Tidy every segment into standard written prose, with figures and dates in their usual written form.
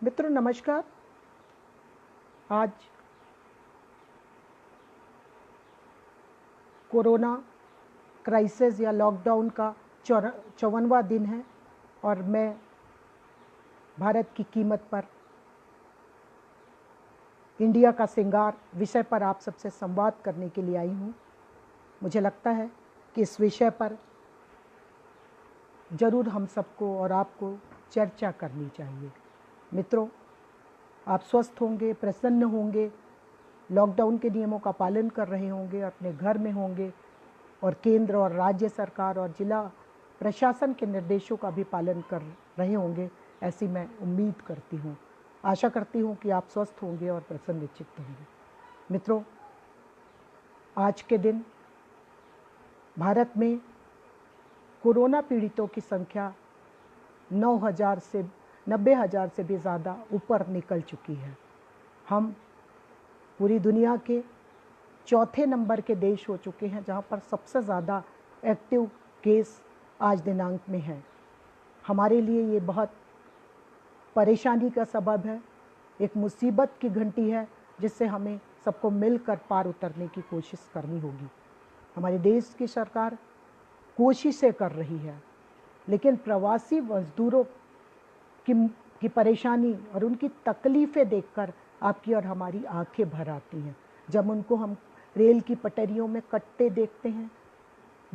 मित्रों नमस्कार। आज कोरोना क्राइसिस या लॉकडाउन का 54वां दिन है और मैं भारत की कीमत पर इंडिया का श्रृंगार विषय पर आप सबसे संवाद करने के लिए आई हूँ। मुझे लगता है कि इस विषय पर ज़रूर हम सबको और आपको चर्चा करनी चाहिए। मित्रों, आप स्वस्थ होंगे, प्रसन्न होंगे, लॉकडाउन के नियमों का पालन कर रहे होंगे, अपने घर में होंगे और केंद्र और राज्य सरकार और जिला प्रशासन के निर्देशों का भी पालन कर रहे होंगे, ऐसी मैं उम्मीद करती हूँ। आशा करती हूँ कि आप स्वस्थ होंगे और प्रसन्नचित्त होंगे। मित्रों, आज के दिन भारत में कोरोना पीड़ितों की संख्या 90,000 से भी ज़्यादा ऊपर निकल चुकी है। हम पूरी दुनिया के चौथे नंबर के देश हो चुके हैं जहां पर सबसे ज़्यादा एक्टिव केस आज दिनांक में है। हमारे लिए ये बहुत परेशानी का सबब है, एक मुसीबत की घंटी है जिससे हमें सबको मिलकर पार उतरने की कोशिश करनी होगी। हमारे देश की सरकार कोशिशें कर रही है, लेकिन प्रवासी मजदूरों की परेशानी और उनकी तकलीफ़ें देखकर आपकी और हमारी आंखें भर आती हैं। जब उनको हम रेल की पटरियों में कटते देखते हैं,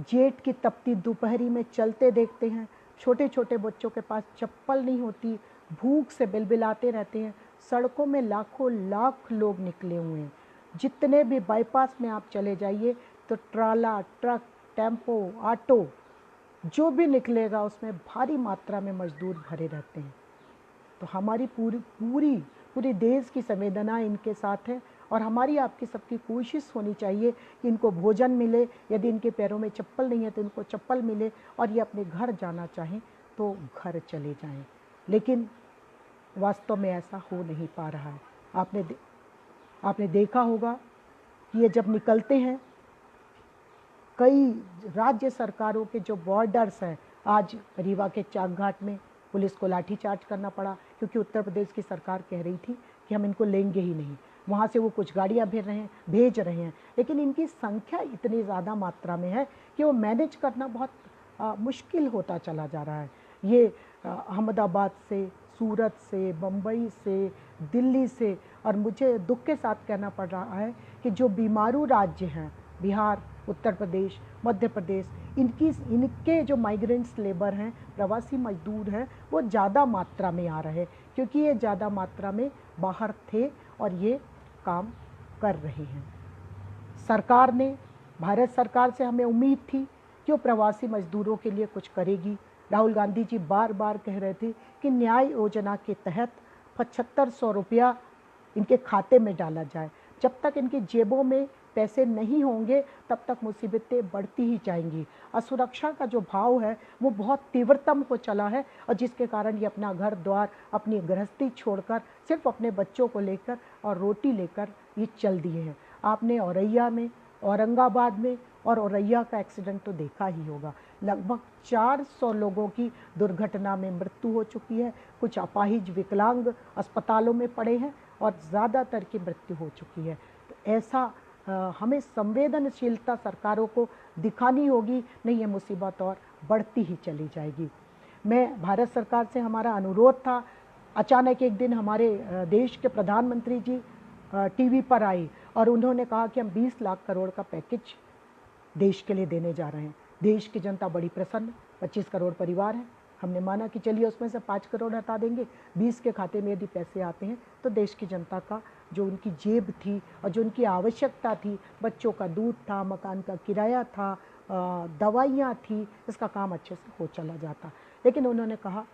जेठ की तपती दोपहरी में चलते देखते हैं, छोटे छोटे बच्चों के पास चप्पल नहीं होती, भूख से बिलबिलाते रहते हैं, सड़कों में लाखों लाख लोग निकले हुए हैं। जितने भी बाईपास में आप चले जाइए तो ट्राला, ट्रक, टेम्पो, ऑटो जो भी निकलेगा उसमें भारी मात्रा में मजदूर भरे रहते हैं। तो हमारी पूरी देश की संवेदना इनके साथ है और हमारी आपकी सबकी कोशिश होनी चाहिए कि इनको भोजन मिले, यदि इनके पैरों में चप्पल नहीं है तो इनको चप्पल मिले और ये अपने घर जाना चाहें तो घर चले जाएं। लेकिन वास्तव में ऐसा हो नहीं पा रहा है। आपने देखा होगा कि ये जब निकलते हैं, कई राज्य सरकारों के जो बॉर्डर्स हैं, आज रीवा के चाकघाट में पुलिस को लाठीचार्ज करना पड़ा क्योंकि उत्तर प्रदेश की सरकार कह रही थी कि हम इनको लेंगे ही नहीं। वहाँ से वो कुछ गाड़ियाँ भेज रहे हैं, लेकिन इनकी संख्या इतनी ज़्यादा मात्रा में है कि वो मैनेज करना बहुत मुश्किल होता चला जा रहा है। ये अहमदाबाद से, सूरत से, बम्बई से, दिल्ली से, और मुझे दुख के साथ कहना पड़ रहा है कि जो बीमारू राज्य हैं, बिहार, उत्तर प्रदेश, मध्य प्रदेश, इनके जो माइग्रेंट्स लेबर हैं, प्रवासी मजदूर हैं, वो ज़्यादा मात्रा में आ रहे हैं क्योंकि ये ज़्यादा मात्रा में बाहर थे और ये काम कर रहे हैं। सरकार ने, भारत सरकार से हमें उम्मीद थी कि वो प्रवासी मजदूरों के लिए कुछ करेगी। राहुल गांधी जी बार बार कह रहे थे कि न्याय योजना के तहत 7500 रुपया इनके खाते में डाला जाए। जब तक इनकी जेबों में पैसे नहीं होंगे तब तक मुसीबतें बढ़ती ही जाएंगी। असुरक्षा का जो भाव है वो बहुत तीव्रतम हो चला है और जिसके कारण ये अपना घर द्वार, अपनी गृहस्थी छोड़कर सिर्फ अपने बच्चों को लेकर और रोटी लेकर ये चल दिए हैं। आपने औरैया में, औरंगाबाद में और औरैया का एक्सीडेंट तो देखा ही होगा। लगभग 400 लोगों की दुर्घटना में मृत्यु हो चुकी है। कुछ अपाहिज विकलांग अस्पतालों में पड़े हैं और ज़्यादातर की मृत्यु हो चुकी है। तो ऐसा हमें संवेदनशीलता सरकारों को दिखानी होगी, नहीं ये मुसीबत और बढ़ती ही चली जाएगी। मैं भारत सरकार से, हमारा अनुरोध था, अचानक एक दिन हमारे देश के प्रधानमंत्री जी टीवी पर आए और उन्होंने कहा कि हम 20 लाख करोड़ का पैकेज देश के लिए देने जा रहे हैं। देश की जनता बड़ी प्रसन्न, 25 करोड़ परिवार हैं। हमने माना कि चलिए उसमें से 5 करोड़ हटा देंगे, 20 के खाते में यदि पैसे आते हैं तो देश की जनता का जो उनकी जेब थी और जो उनकी आवश्यकता थी, बच्चों का दूध था, मकान का किराया था, दवाइयाँ थी, इसका काम अच्छे से हो चला जाता। लेकिन उन्होंने कहा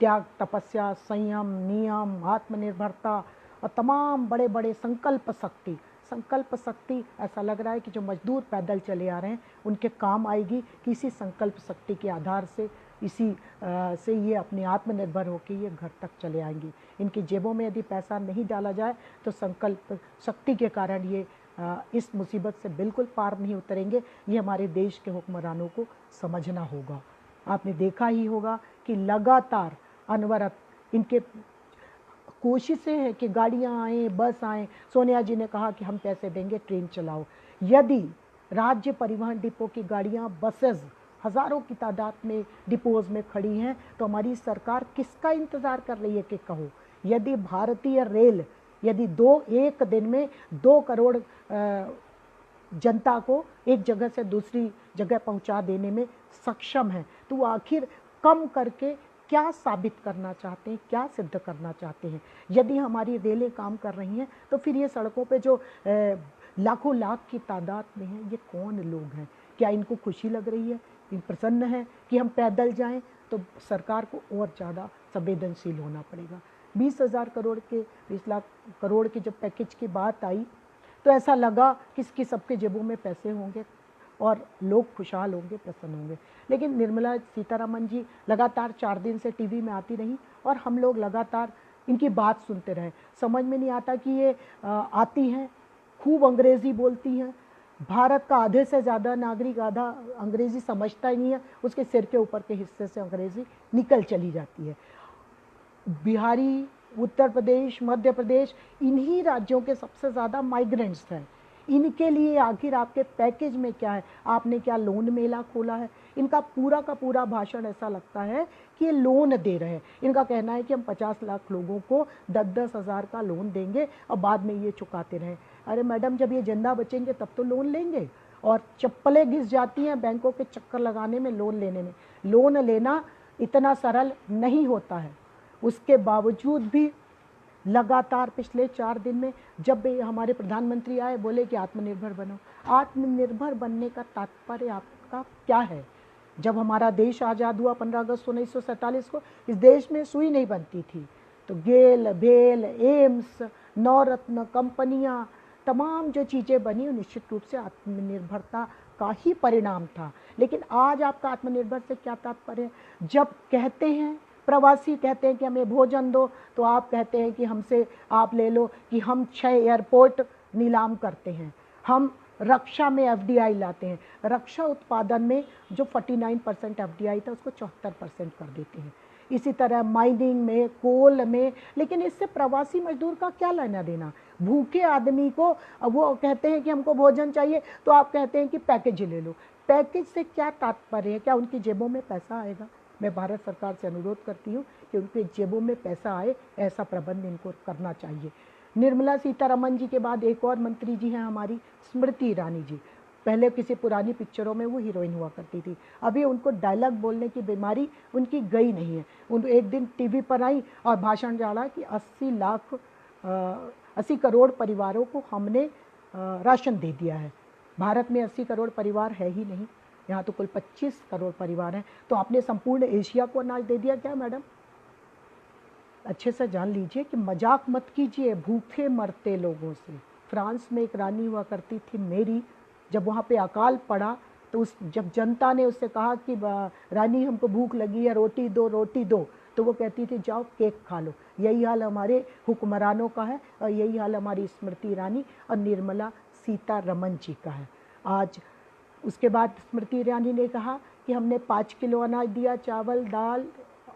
त्याग, तपस्या, संयम, नियम, आत्मनिर्भरता और तमाम बड़े बड़े संकल्प शक्ति ऐसा लग रहा है कि जो मजदूर पैदल चले आ रहे हैं उनके काम आएगी कि इसी संकल्प शक्ति के आधार से, इसी से ये अपने आत्मनिर्भर होकर ये घर तक चले आएंगी। इनकी जेबों में यदि पैसा नहीं डाला जाए तो संकल्प शक्ति के कारण ये इस मुसीबत से बिल्कुल पार नहीं उतरेंगे। ये हमारे देश के हुक्मरानों को समझना होगा। आपने देखा ही होगा कि लगातार अनवरत इनके कोशिशें हैं कि गाड़ियाँ आएँ, बस आएँ। सोनिया जी ने कहा कि हम पैसे देंगे, ट्रेन चलाओ। यदि राज्य परिवहन डिपो की गाड़ियाँ, बसेस हज़ारों की तादाद में डिपोज़ में खड़ी हैं, तो हमारी सरकार किसका इंतज़ार कर रही है कि कहो। यदि भारतीय रेल यदि एक दिन में 2 करोड़ जनता को एक जगह से दूसरी जगह पहुंचा देने में सक्षम है, तो वो आखिर कम करके क्या साबित करना चाहते हैं, क्या सिद्ध करना चाहते हैं। यदि हमारी रेलें काम कर रही हैं, तो फिर ये सड़कों पे जो लाखों लाख की तादाद में हैं, ये कौन लोग हैं? क्या इनको खुशी लग रही है, ये प्रसन्न है कि हम पैदल जाएं? तो सरकार को और ज़्यादा संवेदनशील होना पड़ेगा। 20,000 करोड़ के 20 लाख करोड़ के जब पैकेज की बात आई, तो ऐसा लगा कि सबके जेबों में पैसे होंगे और लोग खुशहाल होंगे, प्रसन्न होंगे। लेकिन निर्मला सीतारमण जी लगातार 4 दिन से टीवी में आती रहीं और हम लोग लगातार इनकी बात सुनते रहे। समझ में नहीं आता कि ये आती हैं, खूब अंग्रेज़ी बोलती हैं। भारत का आधे से ज़्यादा नागरिक आधा अंग्रेज़ी समझता ही नहीं है, उसके सिर के ऊपर के हिस्से से अंग्रेज़ी निकल चली जाती है। बिहारी, उत्तर प्रदेश, मध्य प्रदेश, इन्हीं राज्यों के सबसे ज़्यादा माइग्रेंट्स हैं। इनके लिए आखिर आपके पैकेज में क्या है? आपने क्या लोन मेला खोला है? इनका पूरा का पूरा भाषण ऐसा लगता है कि ये लोन दे रहे हैं। इनका कहना है कि हम 50 लाख लोगों को 10-10 हज़ार का लोन देंगे और बाद में ये चुकाते रहें। अरे मैडम, जब ये जिंदा बचेंगे तब तो लोन लेंगे। और चप्पलें घिस जाती हैं बैंकों के चक्कर लगाने में, लोन लेने में। लोन लेना इतना सरल नहीं होता है। उसके बावजूद भी लगातार पिछले 4 दिन में जब हमारे प्रधानमंत्री आए, बोले कि आत्मनिर्भर बनो। आत्मनिर्भर बनने का तात्पर्य आपका क्या है? जब हमारा देश आज़ाद हुआ 15 अगस्त 1947 को, इस देश में सुई नहीं बनती थी, तो गेल, भेल, एम्स, नवरत्न कंपनियां, तमाम जो चीज़ें बनी, निश्चित रूप से आत्मनिर्भरता का ही परिणाम था। लेकिन आज आपका आत्मनिर्भर से क्या तात्पर्य है? जब कहते हैं, प्रवासी कहते हैं कि हमें भोजन दो, तो आप कहते हैं कि हमसे आप ले लो कि हम 6 एयरपोर्ट नीलाम करते हैं, हम रक्षा में एफडीआई लाते हैं। रक्षा उत्पादन में जो 49% एफडीआई था, उसको 74% कर देते हैं। इसी तरह माइनिंग में, कोल में। लेकिन इससे प्रवासी मजदूर का क्या लेना देना? भूखे आदमी को वो कहते हैं कि हमको भोजन चाहिए, तो आप कहते हैं कि पैकेज ले लो। पैकेज से क्या तात्पर्य है? क्या उनकी जेबों में पैसा आएगा? मैं भारत सरकार से अनुरोध करती हूँ कि उनके जेबों में पैसा आए, ऐसा प्रबंध इनको करना चाहिए। निर्मला सीतारमण जी के बाद एक और मंत्री जी हैं हमारी, स्मृति ईरानी जी। पहले किसी पुरानी पिक्चरों में वो हीरोइन हुआ करती थी, अभी उनको डायलॉग बोलने की बीमारी उनकी गई नहीं है। उन एक दिन टीवी पर आई और भाषण डाला कि 80 करोड़ परिवारों को हमने राशन दे दिया है। भारत में 80 करोड़ परिवार है ही नहीं, यहाँ तो कुल 25 करोड़ परिवार हैं। तो आपने संपूर्ण एशिया को अनाज दे दिया क्या मैडम? अच्छे से जान लीजिए कि मजाक मत कीजिए भूखे मरते लोगों से। फ्रांस में एक रानी हुआ करती थी मेरी, जब वहाँ पे अकाल पड़ा तो जब जनता ने उससे कहा कि रानी हमको भूख लगी है, रोटी दो रोटी दो, तो वो कहती थी जाओ केक खा लो। यही हाल हमारे हुक्मरानों का है और यही हाल हमारी स्मृति ईरानी और निर्मला सीतारमण जी का है। आज उसके बाद स्मृति ईरानी ने कहा कि हमने 5 किलो अनाज दिया, चावल दाल,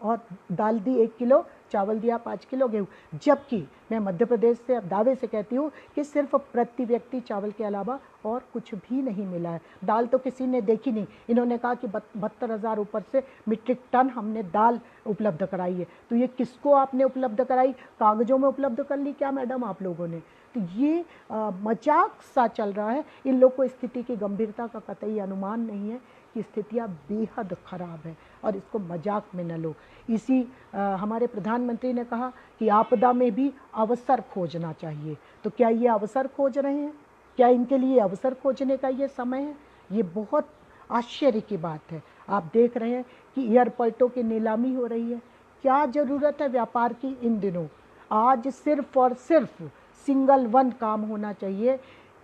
और दाल दी 1 किलो, चावल दिया 5 किलो, गेहूँ। जबकि मैं मध्य प्रदेश से दावे से कहती हूँ कि सिर्फ प्रति व्यक्ति चावल के अलावा और कुछ भी नहीं मिला है। दाल तो किसी ने देखी नहीं। इन्होंने कहा कि 72,000 ऊपर से मीट्रिक टन हमने दाल उपलब्ध कराई है। तो ये किसको आपने उपलब्ध कराई? कागजों में उपलब्ध कर ली क्या मैडम आप लोगों ने? तो ये मजाक सा चल रहा है। इन लोग को स्थिति की गंभीरता का कतई अनुमान नहीं है कि स्थितियाँ बेहद ख़राब है और इसको मजाक में न लो। हमारे प्रधानमंत्री ने कहा कि आपदा में भी अवसर खोजना चाहिए। तो क्या ये अवसर खोज रहे हैं? क्या इनके लिए अवसर खोजने का ये समय है? ये बहुत आश्चर्य की बात है। आप देख रहे हैं कि एयरपोर्टों की नीलामी हो रही है। क्या ज़रूरत है व्यापार की इन दिनों? आज सिर्फ और सिर्फ सिंगल वन काम होना चाहिए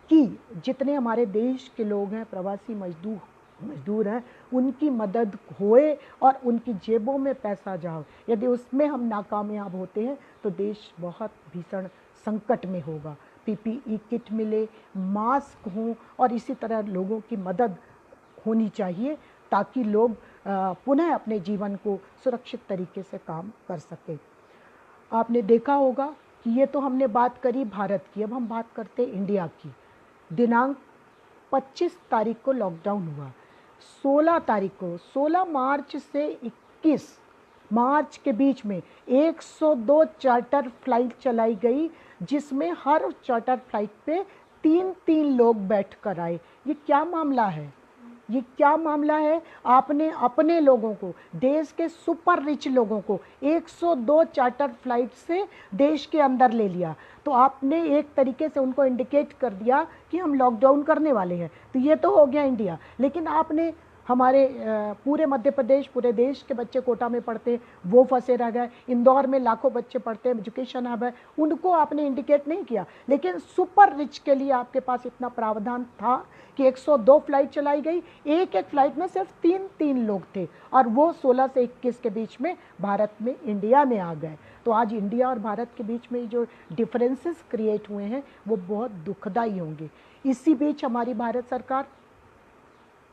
कि जितने हमारे देश के लोग हैं, प्रवासी मजदूर हैं, उनकी मदद होए और उनकी जेबों में पैसा जाओ। यदि उसमें हम नाकामयाब होते हैं तो देश बहुत भीषण संकट में होगा। पीपीई किट मिले, मास्क हों और इसी तरह लोगों की मदद होनी चाहिए ताकि लोग पुनः अपने जीवन को सुरक्षित तरीके से काम कर सकें। आपने देखा होगा कि ये तो हमने बात करी भारत की, अब हम बात करते हैं इंडिया की। दिनांक 25 तारीख को लॉकडाउन हुआ। 16 तारीख को, 16 मार्च से 21 मार्च के बीच में 102 चार्टर फ्लाइट चलाई गई, जिसमें हर चार्टर फ्लाइट पे 3-3 लोग बैठकर आए। ये क्या मामला है? ये क्या मामला है? आपने अपने लोगों को, देश के सुपर रिच लोगों को 102 चार्टर फ्लाइट से देश के अंदर ले लिया। तो आपने एक तरीके से उनको इंडिकेट कर दिया कि हम लॉकडाउन करने वाले हैं। तो ये तो हो गया इंडिया। लेकिन आपने हमारे पूरे मध्य प्रदेश, पूरे देश के बच्चे कोटा में पढ़ते हैं, वो फंसे रह गए। इंदौर में लाखों बच्चे पढ़ते हैं, एजुकेशन हब है, उनको आपने इंडिकेट नहीं किया। लेकिन सुपर रिच के लिए आपके पास इतना प्रावधान था कि 102 फ्लाइट चलाई गई, एक एक फ्लाइट में सिर्फ 3-3 लोग थे, और वो 16 से 21 के बीच में भारत में, इंडिया में आ गए। तो आज इंडिया और भारत के बीच में जो डिफरेंसेस क्रिएट हुए हैं वो बहुत दुखदाई होंगे। इसी बीच हमारी भारत सरकार,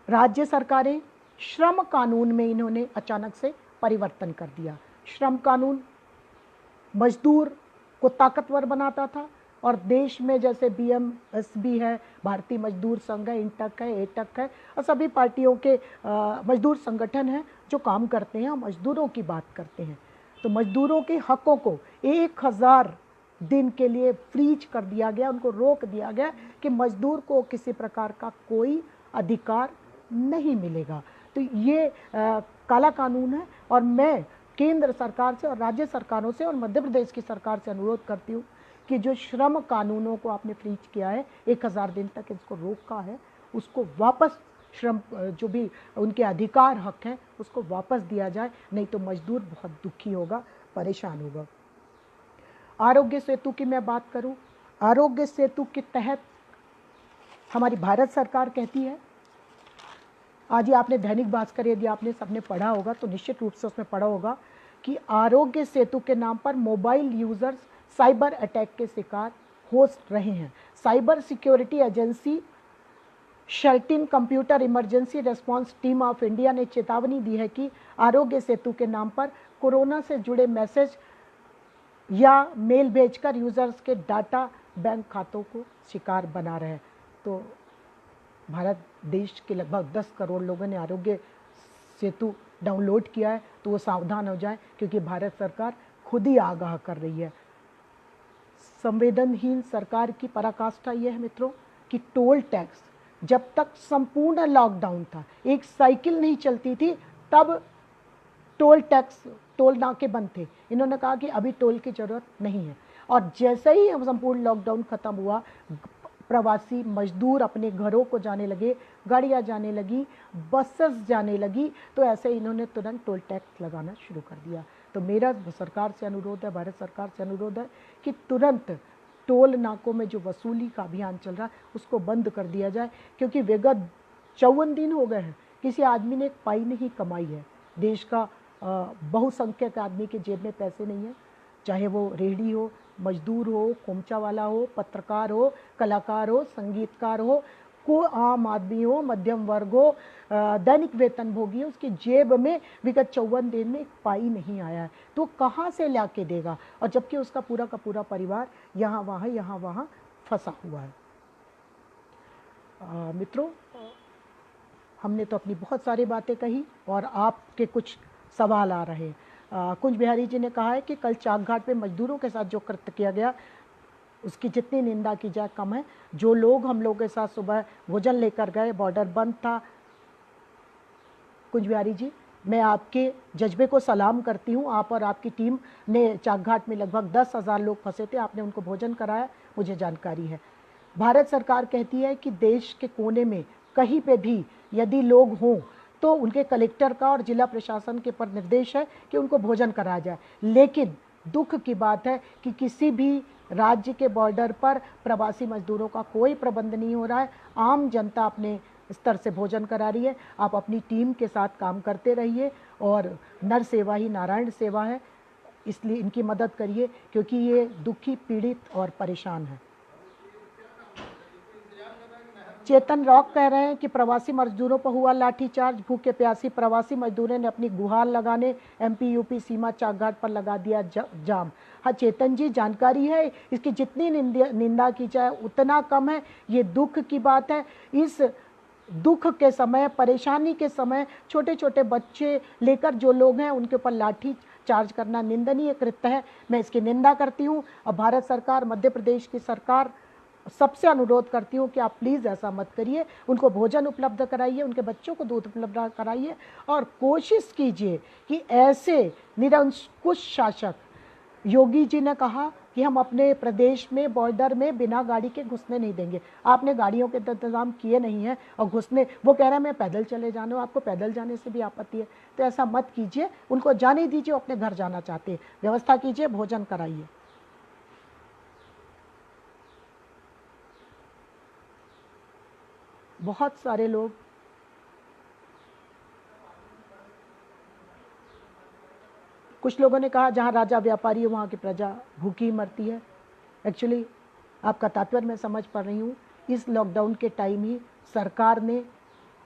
राज्य सरकारें श्रम कानून में इन्होंने अचानक से परिवर्तन कर दिया। श्रम कानून मजदूर को ताकतवर बनाता था, और देश में जैसे बीएमएसबी है, भारतीय मजदूर संघ है, इंटक है, एटक है, और सभी पार्टियों के मजदूर संगठन हैं जो काम करते हैं, मजदूरों की बात करते हैं। तो मजदूरों के हकों को 1000 दिन के लिए फ्रीज कर दिया गया, उनको रोक दिया गया कि मजदूर को किसी प्रकार का कोई अधिकार नहीं मिलेगा। तो ये काला कानून है, और मैं केंद्र सरकार से और राज्य सरकारों से और मध्य प्रदेश की सरकार से अनुरोध करती हूँ कि जो श्रम कानूनों को आपने फ्रीज किया है, 1000 दिन तक इसको रोका है, उसको वापस, श्रम जो भी उनके अधिकार हक हैं उसको वापस दिया जाए, नहीं तो मजदूर बहुत दुखी होगा, परेशान होगा। आरोग्य सेतु की मैं बात करूं, आरोग्य सेतु के तहत हमारी भारत सरकार कहती है, आज ही आपने दैनिक भास्कर यदि आपने सबने पढ़ा होगा तो निश्चित रूप से उसमें पढ़ा होगा कि आरोग्य सेतु के नाम पर मोबाइल यूजर्स साइबर अटैक के शिकार हो रहे हैं। Cyber security agency CERT In computer emergency response team of India ने चेतावनी दी है कि आरोग्य सेतु के नाम पर कोरोना से जुड़े मैसेज या मेल भेजकर यूजर्स के डाटा बैंक खातों को शिकार बना रहे हैं। तो भारत देश के लगभग 10 करोड़ लोगों ने आरोग्य सेतु डाउनलोड किया है, तो वो सावधान हो जाएं, क्योंकि भारत सरकार खुद ही आगाह कर रही है। संवेदनहीन सरकार की पराकाष्ठा यह है मित्रों कि टोल टैक्स, जब तक संपूर्ण लॉकडाउन था, एक साइकिल नहीं चलती थी, तब टोल टैक्स, टोल नाके बंद थे। इन्होंने कहा कि अभी टोल की ज़रूरत नहीं है, और जैसे ही संपूर्ण लॉकडाउन ख़त्म हुआ, प्रवासी मजदूर अपने घरों को जाने लगे, गाड़ियाँ जाने लगी, बसेस जाने लगी, तो ऐसे इन्होंने तुरंत टोल टैक्स लगाना शुरू कर दिया। तो मेरा सरकार से अनुरोध है, भारत सरकार से अनुरोध है कि तुरंत टोल नाकों में जो वसूली का अभियान चल रहा है उसको बंद कर दिया जाए, क्योंकि विगत 54 दिन हो गए हैं किसी आदमी ने एक पाई नहीं कमाई है। देश का बहुसंख्यक आदमी के जेब में पैसे नहीं है, चाहे वो रेहड़ी हो, मजदूर हो, खोमचा वाला हो, पत्रकार हो, कलाकार हो, संगीतकार हो, को आम आदमी हो, मध्यम वर्ग हो, दैनिक वेतन भोगी हो, उसकी जेब में विगत 54 दिन में एक पाई नहीं आया है, तो कहाँ से ला के देगा? और जबकि उसका पूरा का पूरा परिवार यहाँ वहाँ फंसा हुआ है। मित्रों, हमने तो अपनी बहुत सारी बातें कही और आपके कुछ सवाल आ रहे हैं। कुंज बिहारी जी ने कहा है कि कल चाकघाट पे मजदूरों के साथ जो कृत्य किया गया उसकी जितनी निंदा की जाए कम है। जो लोग हम लोगों के साथ सुबह भोजन लेकर गए, बॉर्डर बंद था। कुंज बिहारी जी, मैं आपके जज्बे को सलाम करती हूँ। आप और आपकी टीम ने चाकघाट में लगभग 10,000 लोग फंसे थे, आपने उनको भोजन कराया, मुझे जानकारी है। भारत सरकार कहती है कि देश के कोने में कहीं पे भी यदि लोग हों तो उनके कलेक्टर का और जिला प्रशासन के पर निर्देश है कि उनको भोजन कराया जाए। लेकिन दुख की बात है कि किसी भी राज्य के बॉर्डर पर प्रवासी मजदूरों का कोई प्रबंध नहीं हो रहा है। आम जनता अपने स्तर से भोजन करा रही है। आप अपनी टीम के साथ काम करते रहिए, और नर सेवा ही नारायण सेवा है, इसलिए इनकी मदद करिए, क्योंकि ये दुखी, पीड़ित और परेशान है। चेतन रॉक कह रहे हैं कि प्रवासी मजदूरों पर हुआ लाठीचार्ज, भूखे प्यासी प्रवासी मजदूरों ने अपनी गुहार लगाने एमपी यूपी सीमा चाकघाट पर लगा दिया जाम। हाँ चेतन जी, जानकारी है, इसकी जितनी निंदा की जाए उतना कम है। ये दुख की बात है। इस दुख के समय, परेशानी के समय छोटे छोटे बच्चे लेकर जो लोग हैं उनके ऊपर लाठी चार्ज करना निंदनीय कृत्य है। मैं इसकी निंदा करती हूँ। और भारत सरकार, मध्य प्रदेश की सरकार सबसे अनुरोध करती हूँ कि आप प्लीज़ ऐसा मत करिए। उनको भोजन उपलब्ध कराइए, उनके बच्चों को दूध उपलब्ध कराइए और कोशिश कीजिए कि ऐसे निरंकुश शासक, योगी जी ने कहा कि हम अपने प्रदेश में बॉर्डर में बिना गाड़ी के घुसने नहीं देंगे। आपने गाड़ियों के इंतजाम किए नहीं हैं और घुसने, वो कह रहे हैं मैं पैदल चले जाने, आपको पैदल जाने से भी आपत्ति है, तो ऐसा मत कीजिए। उनको जाने दीजिए, अपने घर जाना चाहते हैं, व्यवस्था कीजिए, भोजन कराइए। बहुत सारे लोग कुछ लोगों ने कहा जहां राजा व्यापारी है वहां की प्रजा भूखी मरती है। एक्चुअली आपका तात्पर्य मैं समझ पा रही हूँ। इस लॉकडाउन के टाइम ही सरकार ने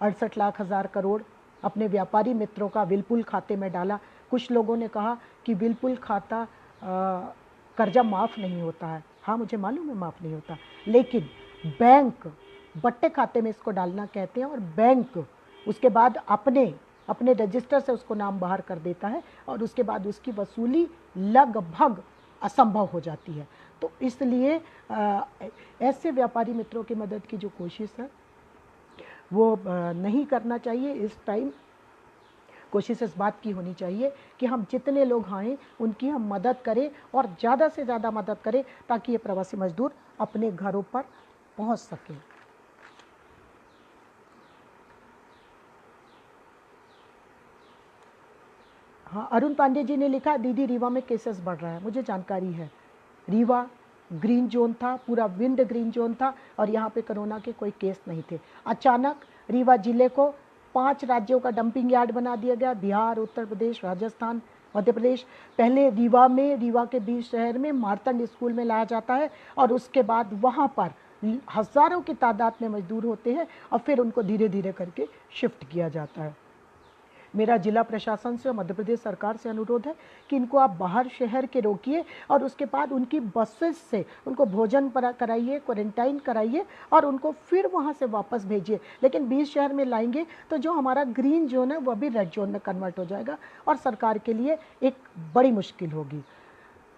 68,00,000 करोड़ अपने व्यापारी मित्रों का विलपुल खाते में डाला। कुछ लोगों ने कहा कि विलपुल खाता कर्जा माफ़ नहीं होता है। हाँ मुझे मालूम है माफ़ नहीं होता, लेकिन बैंक बट्टे खाते में इसको डालना कहते हैं और बैंक उसके बाद अपने रजिस्टर से उसको नाम बाहर कर देता है और उसके बाद उसकी वसूली लगभग असंभव हो जाती है। तो इसलिए ऐसे व्यापारी मित्रों की मदद की जो कोशिश है वो नहीं करना चाहिए। इस टाइम कोशिश इस बात की होनी चाहिए कि हम जितने लोग आएँ उनकी हम मदद करें और ज़्यादा से ज़्यादा मदद करें ताकि ये प्रवासी मजदूर अपने घरों पर पहुंच सकें। हाँ, अरुण पांडे जी ने लिखा, दीदी रीवा में केसेस बढ़ रहा है। मुझे जानकारी है, रीवा ग्रीन जोन था, पूरा विंड ग्रीन जोन था और यहाँ पे कोरोना के कोई केस नहीं थे। अचानक रीवा जिले को 5 राज्यों का डंपिंग यार्ड बना दिया गया, बिहार, उत्तर प्रदेश, राजस्थान, मध्य प्रदेश। पहले रीवा के बीच शहर में मारतंड स्कूल में लाया जाता है और उसके बाद वहाँ पर हज़ारों की तादाद में मजदूर होते हैं और फिर उनको धीरे धीरे करके शिफ्ट किया जाता है। मेरा जिला प्रशासन से, मध्य प्रदेश सरकार से अनुरोध है कि इनको आप बाहर शहर के रोकिए और उसके बाद उनकी बसेस से उनको भोजन कराइए, क्वारंटाइन कराइए और उनको फिर वहाँ से वापस भेजिए। लेकिन बीच शहर में लाएंगे तो जो हमारा ग्रीन जोन है वह भी रेड जोन में कन्वर्ट हो जाएगा और सरकार के लिए एक बड़ी मुश्किल होगी।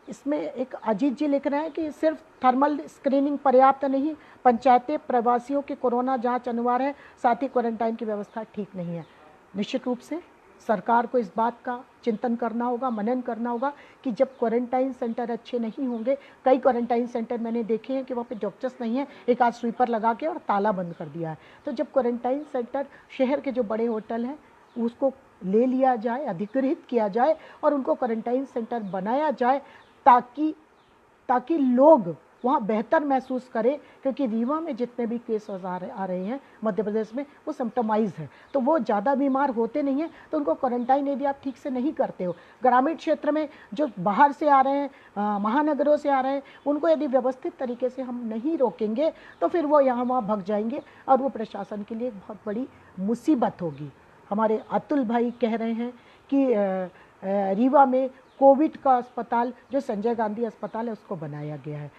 इसमें एक अजीत जी लिख रहे हैं कि सिर्फ थर्मल स्क्रीनिंग पर्याप्त नहीं, पंचायतें प्रवासियों की कोरोना जांच अनिवार्य है, साथ ही क्वारंटाइन की व्यवस्था ठीक नहीं है। निश्चित रूप से सरकार को इस बात का चिंतन करना होगा, मनन करना होगा कि जब क्वारंटाइन सेंटर अच्छे नहीं होंगे, कई क्वारंटाइन सेंटर मैंने देखे हैं कि वहाँ पे डॉक्टर्स नहीं है, एक आध स्वीपर लगा के और ताला बंद कर दिया है। तो जब क्वारंटाइन सेंटर शहर के जो बड़े होटल हैं उसको ले लिया जाए, अधिकृत किया जाए और उनको क्वारंटाइन सेंटर बनाया जाए ताकि लोग वहाँ बेहतर महसूस करें। क्योंकि रीवा में जितने भी केस आ रहे हैं मध्य प्रदेश में वो सिम्प्टोमाइज है, तो वो ज़्यादा बीमार होते नहीं हैं, तो उनको क्वारंटाइन यदि आप ठीक से नहीं करते हो, ग्रामीण क्षेत्र में जो बाहर से आ रहे हैं, महानगरों से आ रहे हैं, उनको यदि व्यवस्थित तरीके से हम नहीं रोकेंगे तो फिर वो यहाँ वहाँ भग जाएंगे और वो प्रशासन के लिए एक बहुत बड़ी मुसीबत होगी। हमारे अतुल भाई कह रहे हैं कि रीवा में कोविड का अस्पताल जो संजय गांधी अस्पताल है उसको बनाया गया है।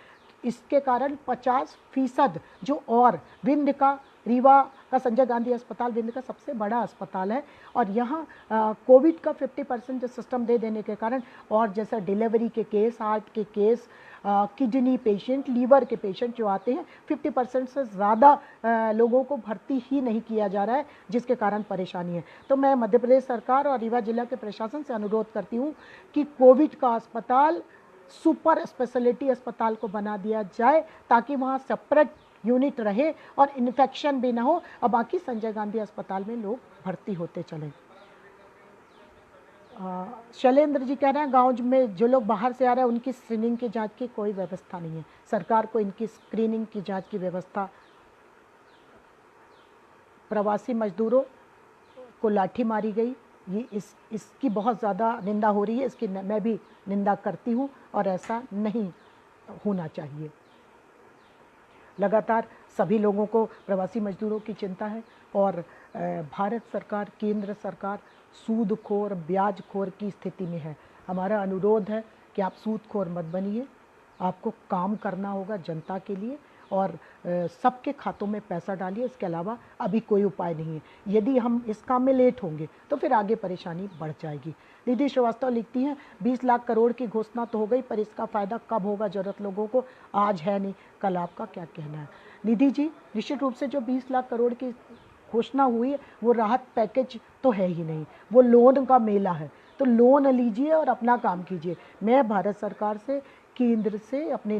इसके कारण 50% जो और विंध्य का, रीवा का संजय गांधी अस्पताल विंध्य का सबसे बड़ा अस्पताल है और यहाँ कोविड का 50% जो सिस्टम दे देने के कारण और जैसा डिलीवरी के केस, हार्ट के केस, किडनी पेशेंट, लीवर के पेशेंट जो आते हैं 50% से ज़्यादा लोगों को भर्ती ही नहीं किया जा रहा है, जिसके कारण परेशानी है। तो मैं मध्य प्रदेश सरकार और रीवा जिला के प्रशासन से अनुरोध करती हूँ कि कोविड का अस्पताल सुपर स्पेशलिटी अस्पताल को बना दिया जाए ताकि वहाँ सेपरेट यूनिट रहे और इन्फेक्शन भी ना हो और बाकी संजय गांधी अस्पताल में लोग भर्ती होते चलें। शैलेंद्र जी कह रहे हैं गांव में जो लोग बाहर से आ रहे हैं उनकी स्क्रीनिंग की जांच की कोई व्यवस्था नहीं है। सरकार को इनकी स्क्रीनिंग की जांच की व्यवस्था, प्रवासी मजदूरों को लाठी मारी गई, ये इसकी बहुत ज़्यादा निंदा हो रही है, इसकी मैं भी निंदा करती हूँ और ऐसा नहीं होना चाहिए। लगातार सभी लोगों को प्रवासी मजदूरों की चिंता है और भारत सरकार, केंद्र सरकार सूदखोर, ब्याजखोर की स्थिति में है। हमारा अनुरोध है कि आप सूदखोर मत बनिए, आपको काम करना होगा जनता के लिए और सबके खातों में पैसा डालिए। इसके अलावा अभी कोई उपाय नहीं है। यदि हम इस काम में लेट होंगे तो फिर आगे परेशानी बढ़ जाएगी। निधि श्रीवास्तव लिखती हैं 20 लाख करोड़ की घोषणा तो हो गई, पर इसका फ़ायदा कब होगा ज़रूरत लोगों को, आज है नहीं, कल आपका क्या कहना है? निधि जी, निश्चित रूप से जो 20 लाख करोड़ की घोषणा हुई है वो राहत पैकेज तो है ही नहीं, वो लोन का मेला है। तो लोन लीजिए और अपना काम कीजिए। मैं भारत सरकार से, केंद्र से, अपने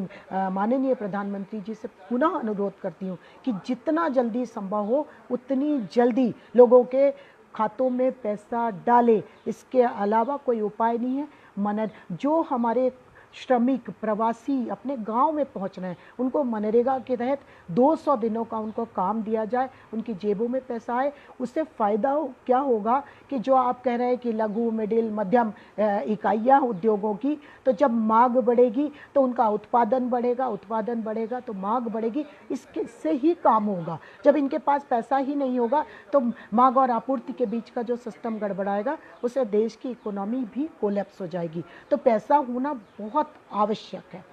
माननीय प्रधानमंत्री जी से पुनः अनुरोध करती हूँ कि जितना जल्दी संभव हो उतनी जल्दी लोगों के खातों में पैसा डाले। इसके अलावा कोई उपाय नहीं है। मन जो हमारे श्रमिक प्रवासी अपने गांव में पहुंच रहे हैं उनको मनरेगा के तहत 200 दिनों का उनको काम दिया जाए, उनकी जेबों में पैसा आए। उससे फ़ायदा क्या होगा कि जो आप कह रहे हैं कि लघु, मिडिल, मध्यम इकाइयाँ उद्योगों की, तो जब मांग बढ़ेगी तो उनका उत्पादन बढ़ेगा, उत्पादन बढ़ेगा तो मांग बढ़ेगी, इसके से ही काम होगा। जब इनके पास पैसा ही नहीं होगा तो मांग और आपूर्ति के बीच का जो सिस्टम गड़बड़ाएगा उससे देश की इकोनॉमी भी कोलैप्स हो जाएगी। तो पैसा होना बहुत आवश्यक है।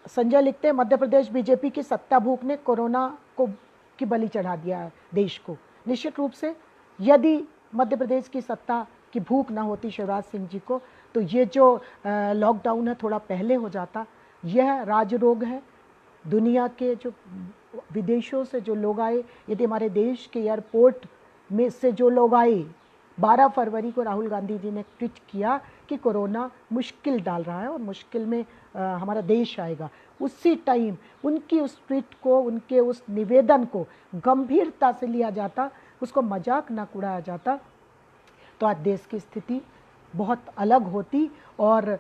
संजय लिखते हैं मध्य प्रदेश बीजेपी की सत्ता भूख ने कोरोना को की बलि चढ़ा दिया है देश को। निश्चित रूप से यदि मध्य प्रदेश की सत्ता की भूख ना होती शिवराज सिंह जी को तो ये जो लॉकडाउन है थोड़ा पहले हो जाता। यह राजरोग है। दुनिया के जो विदेशों से जो लोग आए, यदि हमारे देश के एयरपोर्ट में से जो लोग आए, 12 फरवरी को राहुल गांधी जी ने ट्वीट किया कि कोरोना मुश्किल डाल रहा है और मुश्किल में हमारा देश आएगा। उसी टाइम उनकी उस ट्वीट को, उनके उस निवेदन को गंभीरता से लिया जाता, उसको मजाक न उड़ाया जाता, तो आज देश की स्थिति बहुत अलग होती और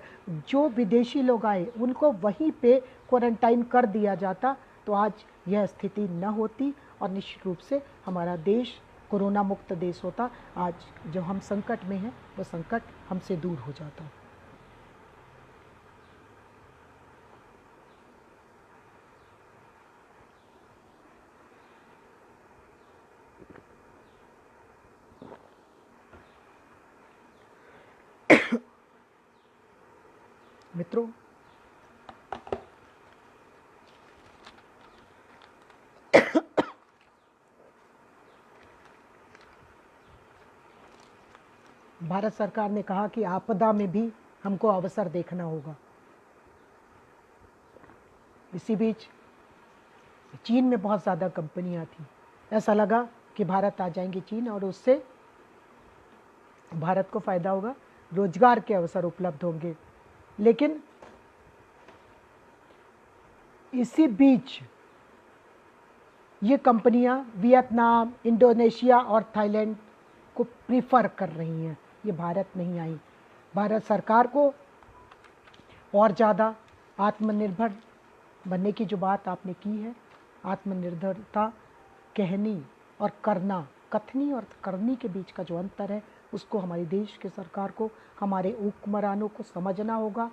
जो विदेशी लोग आए उनको वहीं पे क्वारंटाइन कर दिया जाता, तो आज यह स्थिति न होती और निश्चित रूप से हमारा देश कोरोना मुक्त देश होता। आज जो हम संकट में हैं वो संकट हमसे दूर हो जाता। मित्रों, भारत सरकार ने कहा कि आपदा में भी हमको अवसर देखना होगा। इसी बीच चीन में बहुत ज़्यादा कंपनियां थी। ऐसा लगा कि भारत आ जाएंगे चीन और उससे भारत को फ़ायदा होगा, रोजगार के अवसर उपलब्ध होंगे। लेकिन इसी बीच ये कंपनियां वियतनाम, इंडोनेशिया और थाईलैंड को प्रीफर कर रही हैं। ये भारत नहीं आई। भारत सरकार को और ज़्यादा आत्मनिर्भर बनने की जो बात आपने की है, आत्मनिर्भरता कहनी और करना, कथनी और करनी के बीच का जो अंतर है, उसको हमारे देश के सरकार को, हमारे हुक्मरानों को समझना होगा।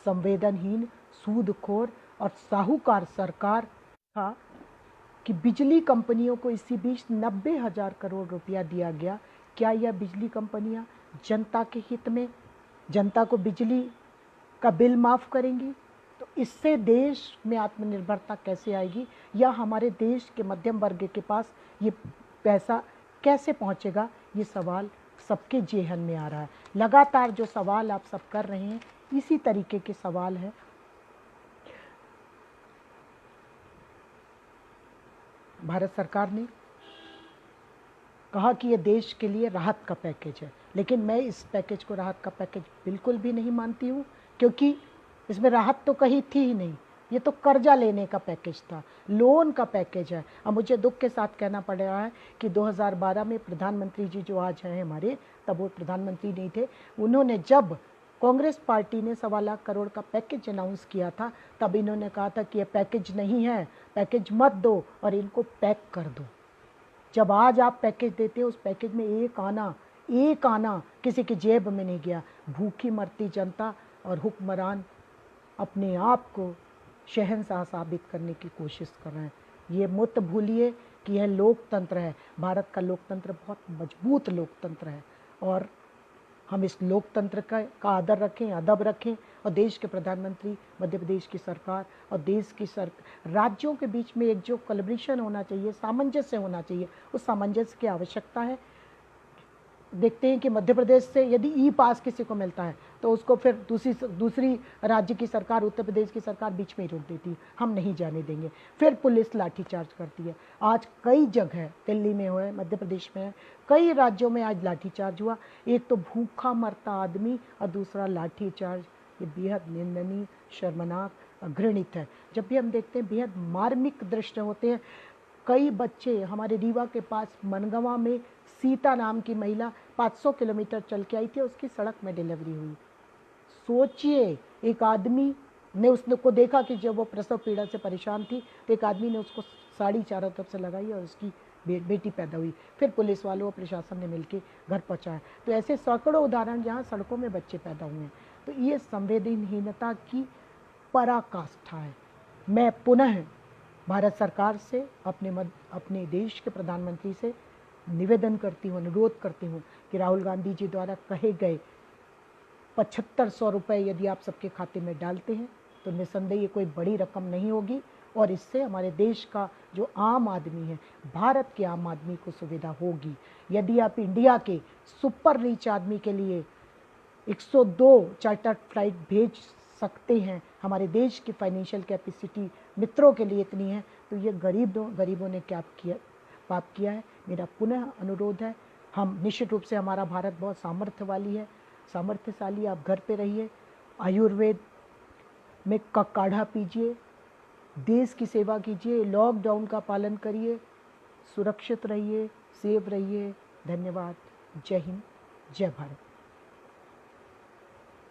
संवेदनहीन, सूदखोर और साहूकार सरकार था कि बिजली कंपनियों को इसी बीच 90,000 करोड़ रुपया दिया गया। क्या यह बिजली कंपनियां जनता के हित में जनता को बिजली का बिल माफ़ करेंगी? तो इससे देश में आत्मनिर्भरता कैसे आएगी, या हमारे देश के मध्यम वर्ग के पास ये पैसा कैसे पहुंचेगा? ये सवाल सबके जेहन में आ रहा है। लगातार जो सवाल आप सब कर रहे हैं इसी तरीके के सवाल हैं। भारत सरकार ने कहा कि ये देश के लिए राहत का पैकेज है, लेकिन मैं इस पैकेज को राहत का पैकेज बिल्कुल भी नहीं मानती हूँ, क्योंकि इसमें राहत तो कहीं थी ही नहीं। ये तो कर्जा लेने का पैकेज था, लोन का पैकेज है। अब मुझे दुख के साथ कहना पड़ रहा है कि 2012 में प्रधानमंत्री जी जो आज हैं हमारे, तब वो प्रधानमंत्री नहीं थे, उन्होंने जब कांग्रेस पार्टी ने 1.25 लाख करोड़ का पैकेज अनाउंस किया था, तब इन्होंने कहा था कि ये पैकेज नहीं है, पैकेज मत दो और इनको पैक कर दो। जब आज आप पैकेज देते हो, उस पैकेज में एक आना किसी की जेब में नहीं गया। भूखी मरती जनता और हुक्मरान अपने आप को शहंशाह साबित करने की कोशिश कर रहे हैं। ये मत भूलिए कि यह लोकतंत्र है, भारत का लोकतंत्र बहुत मजबूत लोकतंत्र है और हम इस लोकतंत्र का आदर रखें, अदब रखें और देश के प्रधानमंत्री, मध्य प्रदेश की सरकार और देश की राज्यों के बीच में एक जो कोलैबोरेशन होना चाहिए, सामंजस्य होना चाहिए, उस सामंजस्य की आवश्यकता है। देखते हैं कि मध्य प्रदेश से यदि ई पास किसी को मिलता है तो उसको फिर दूसरी राज्य की सरकार, उत्तर प्रदेश की सरकार बीच में ही रोक देती है, हम नहीं जाने देंगे, फिर पुलिस लाठीचार्ज करती है। आज कई जगह, दिल्ली में हुआ है, मध्य प्रदेश में है, कई राज्यों में आज लाठीचार्ज हुआ। एक तो भूखा मरता आदमी और दूसरा लाठीचार्ज। ये बेहद निंदनीय, शर्मनाक, घृणित है। जब भी हम देखते हैं बेहद मार्मिक दृश्य होते हैं। कई बच्चे, हमारे रीवा के पास मनगवा में सीता नाम की महिला 500 किलोमीटर चल के आई थी, उसकी सड़क में डिलीवरी हुई। सोचिए, एक आदमी ने उसको देखा कि जब वो प्रसव पीड़ा से परेशान थी तो एक आदमी ने उसको साड़ी चारों तरफ से लगाई और उसकी बेटी पैदा हुई। फिर पुलिस वालों और प्रशासन ने मिलकर घर पहुंचाया। तो ऐसे सैकड़ों उदाहरण जहाँ सड़कों में बच्चे पैदा हुए हैं। तो ये संवेदनहीनता की पराकाष्ठा है। मैं पुनः भारत सरकार से, अपने देश के प्रधानमंत्री से निवेदन करती हूँ, अनुरोध करती हूँ कि राहुल गांधी जी द्वारा कहे गए 7500 रुपये यदि आप सबके खाते में डालते हैं तो निस्संदेह ये कोई बड़ी रकम नहीं होगी और इससे हमारे देश का जो आम आदमी है, भारत के आम आदमी को सुविधा होगी। यदि आप इंडिया के सुपर रिच आदमी के लिए 102 चार्टर्ड फ्लाइट भेज सकते हैं, हमारे देश की फाइनेंशियल कैपेसिटी मित्रों के लिए इतनी है, तो ये गरीबों ने क्या पाप किया है। मेरा पुनः अनुरोध है, हम निश्चित रूप से, हमारा भारत बहुत सामर्थ्यशाली। आप घर पे रहिए, आयुर्वेद में का काढ़ा पीजिए, देश की सेवा कीजिए, लॉकडाउन का पालन करिए, सुरक्षित रहिए, सेफ रहिए। धन्यवाद। जय हिंद, जय भारत।